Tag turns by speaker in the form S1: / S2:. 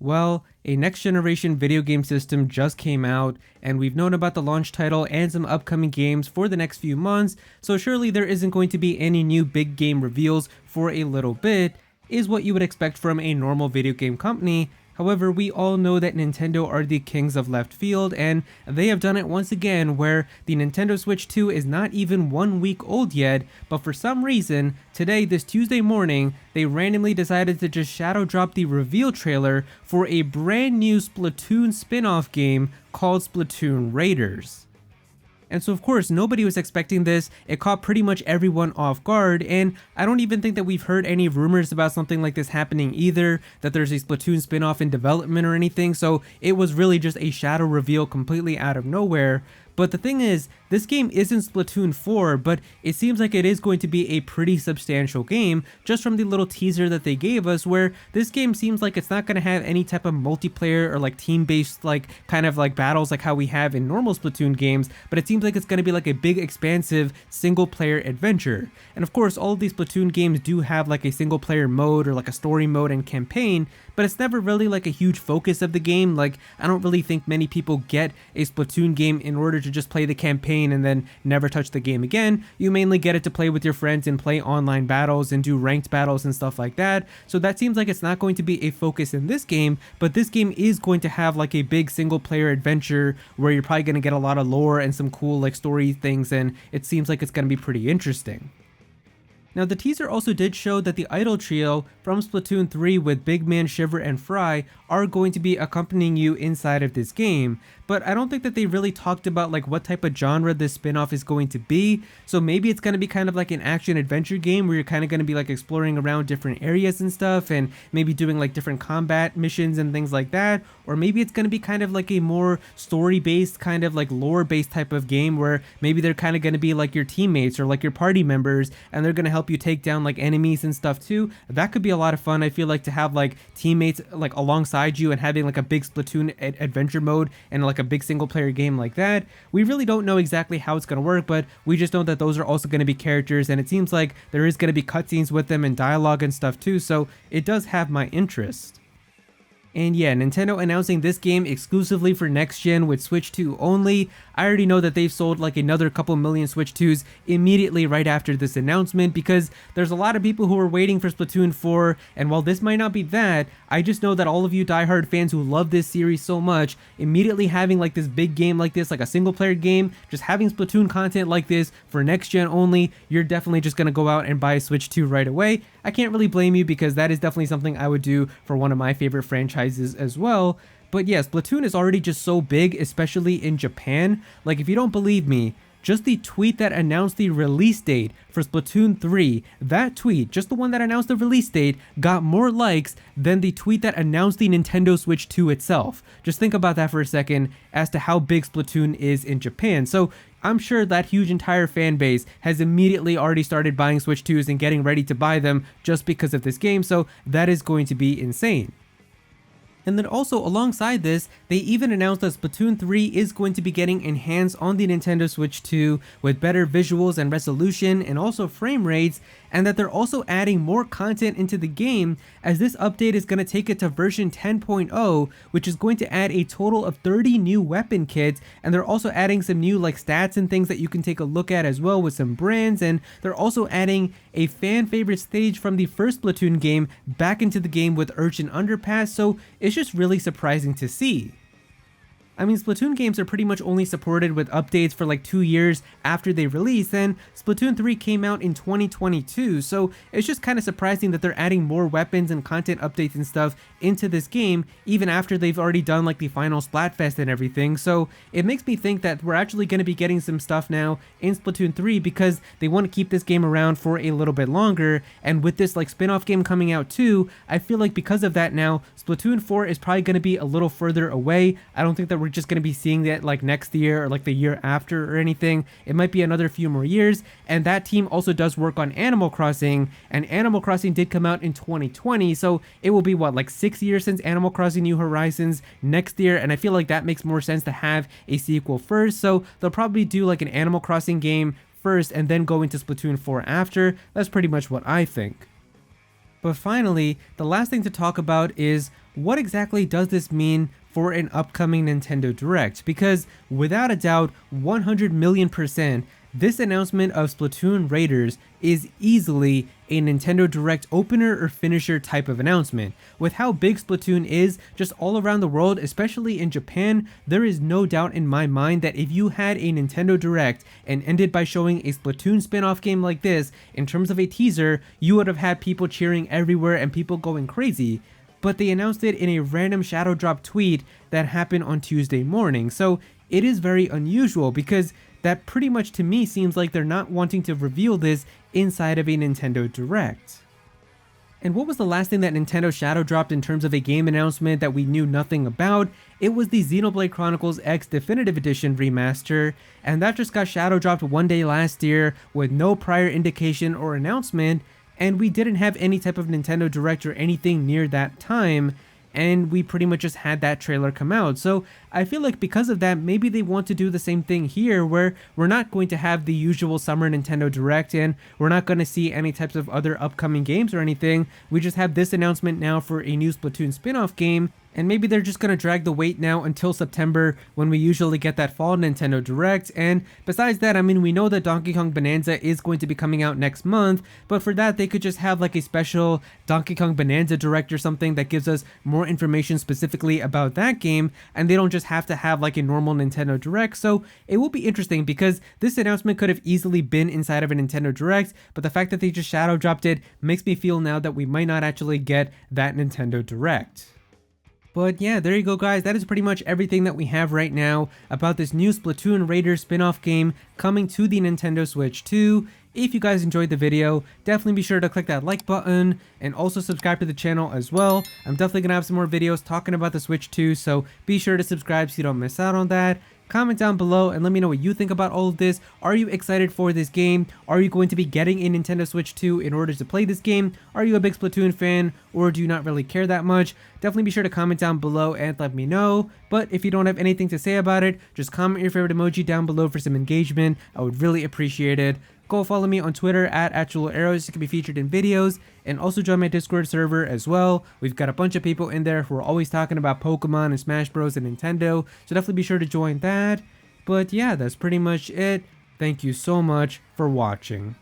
S1: Well, a next generation video game system just came out, and we've known about the launch title and some upcoming games for the next few months, so surely there isn't going to be any new big game reveals for a little bit, is what you would expect from a normal video game company. However, we all know that Nintendo are the kings of left field, and they have done it once again where the Nintendo Switch 2 is not even 1 week old yet, but for some reason, today, this Tuesday morning, they randomly decided to just shadow drop the reveal trailer for a brand new Splatoon spin-off game called Splatoon Raiders. And so of course, nobody was expecting this. It caught pretty much everyone off guard, and I don't even think that we've heard any rumors about something like this happening either, that there's a Splatoon spin-off in development or anything, so it was really just a shadow reveal completely out of nowhere. But the thing is, this game isn't Splatoon 4, but it seems like it is going to be a pretty substantial game, just from the little teaser that they gave us, where this game seems like it's not going to have any type of multiplayer or like team-based like kind of like battles like how we have in normal Splatoon games, but it seems like it's going to be like a big expansive single-player adventure. And of course, all of these Splatoon games do have like a single-player mode or like a story mode and campaign, but it's never really like a huge focus of the game. Like, I don't really think many people get a Splatoon game in order to just play the campaign and then never touch the game again. You mainly get it to play with your friends and play online battles and do ranked battles and stuff like that. So that seems like it's not going to be a focus in this game, but this game is going to have like a big single player adventure where you're probably going to get a lot of lore and some cool like story things, and it seems like it's going to be pretty interesting. Now, the teaser also did show that the Idol trio from Splatoon 3 with Big Man, Shiver, and Fry are going to be accompanying you inside of this game, but I don't think that they really talked about like what type of genre this spin-off is going to be. So maybe it's going to be kind of like an action adventure game where you're kind of going to be like exploring around different areas and stuff, and maybe doing like different combat missions and things like that. Or maybe it's going to be kind of like a more story-based, kind of like lore-based type of game where maybe they're kind of going to be like your teammates or like your party members, and they're going to help you take down like enemies and stuff too. That could be a lot of fun. I feel like to have like teammates like alongside you and having like a big Splatoon adventure mode and like a big single player game like that. We really don't know exactly how it's going to work, but we just know that those are also going to be characters, and it seems like there is going to be cutscenes with them and dialogue and stuff too, so it does have my interest. And yeah, Nintendo announcing this game exclusively for next gen with Switch 2 only. I already know that they've sold like another couple million Switch 2s immediately right after this announcement, because there's a lot of people who are waiting for Splatoon 4, and while this might not be that, I just know that all of you diehard fans who love this series so much, immediately having like this big game like this, like a single player game, just having Splatoon content like this for next gen only, you're definitely just gonna go out and buy a Switch 2 right away. I can't really blame you, because that is definitely something I would do for one of my favorite franchises as well. But yes, Splatoon is already just so big, especially in Japan. Like, if you don't believe me, just the tweet that announced the release date for Splatoon 3, that tweet, just the one that announced the release date, got more likes than the tweet that announced the Nintendo Switch 2 itself. Just think about that for a second as to how big Splatoon is in Japan. So I'm sure that huge entire fan base has immediately already started buying Switch 2s and getting ready to buy them just because of this game, so that is going to be insane. And then also alongside this, they even announced that Splatoon 3 is going to be getting enhanced on the Nintendo Switch 2 with better visuals and resolution and also frame rates, and that they're also adding more content into the game, as this update is going to take it to version 10.0, which is going to add a total of 30 new weapon kits, and they're also adding some new like stats and things that you can take a look at as well with some brands, and they're also adding a fan favorite stage from the first Splatoon game back into the game with Urchin Underpass, so it's just really surprising to see. I mean, Splatoon games are pretty much only supported with updates for like 2 years after they release, and Splatoon 3 came out in 2022, so it's just kind of surprising that they're adding more weapons and content updates and stuff into this game, even after they've already done like the final Splatfest and everything. So it makes me think that we're actually going to be getting some stuff now in Splatoon 3, because they want to keep this game around for a little bit longer, and with this like spin-off game coming out too, I feel like because of that now, Splatoon 4 is probably going to be a little further away. I don't think that we're just going to be seeing that like next year or like the year after or anything. It might be another few more years, and that team also does work on Animal Crossing, and Animal Crossing did come out in 2020, so it will be what, like 6 years since Animal Crossing New Horizons next year, and I feel like that makes more sense to have a sequel first, so they'll probably do like an Animal Crossing game first and then go into Splatoon 4 after. That's pretty much what I think. But finally, the last thing to talk about is what exactly does this mean for an upcoming Nintendo Direct? Because without a doubt, 100 million%, this announcement of Splatoon Raiders is easily a Nintendo Direct opener or finisher type of announcement. With how big Splatoon is just all around the world, especially in Japan, there is no doubt in my mind that if you had a Nintendo Direct and ended by showing a Splatoon spin-off game like this, in terms of a teaser, you would have had people cheering everywhere and people going crazy. But they announced it in a random shadow drop tweet that happened on Tuesday morning. So it is very unusual because that pretty much to me seems like they're not wanting to reveal this inside of a Nintendo Direct. And what was the last thing that Nintendo shadow dropped in terms of a game announcement that we knew nothing about? It was the Xenoblade Chronicles X Definitive Edition remaster, and that just got shadow dropped one day last year with no prior indication or announcement, and we didn't have any type of Nintendo Direct or anything near that time, and we pretty much just had that trailer come out. So I feel like because of that, maybe they want to do the same thing here, where we're not going to have the usual summer Nintendo Direct and we're not going to see any types of other upcoming games or anything. We just have this announcement now for a new Splatoon spin-off game, and maybe they're just going to drag the wait now until September when we usually get that fall Nintendo Direct. And besides that, I mean, we know that Donkey Kong Bonanza is going to be coming out next month, but for that they could just have like a special Donkey Kong Bonanza Direct or something that gives us more information specifically about that game, and they don't just have to have like a normal Nintendo Direct. So it will be interesting because this announcement could have easily been inside of a Nintendo Direct, but the fact that they just shadow dropped it makes me feel now that we might not actually get that Nintendo Direct. But yeah, there you go guys, that is pretty much everything that we have right now about this new Splatoon Raiders spin-off game coming to the Nintendo Switch 2. If you guys enjoyed the video, definitely be sure to click that like button and also subscribe to the channel as well. I'm definitely gonna have some more videos talking about the Switch 2, so be sure to subscribe so you don't miss out on that. Comment down below and let me know what you think about all of this. Are you excited for this game? Are you going to be getting a Nintendo Switch 2 in order to play this game? Are you a big Splatoon fan, or do you not really care that much? Definitely be sure to comment down below and let me know. But if you don't have anything to say about it, just comment your favorite emoji down below for some engagement. I would really appreciate it. Go follow me on Twitter at @Aero so you can be featured in videos, and also join my Discord server as well. We've got a bunch of people in there who are always talking about Pokemon and Smash Bros and Nintendo, so definitely be sure to join that. But yeah, that's pretty much it. Thank you so much for watching.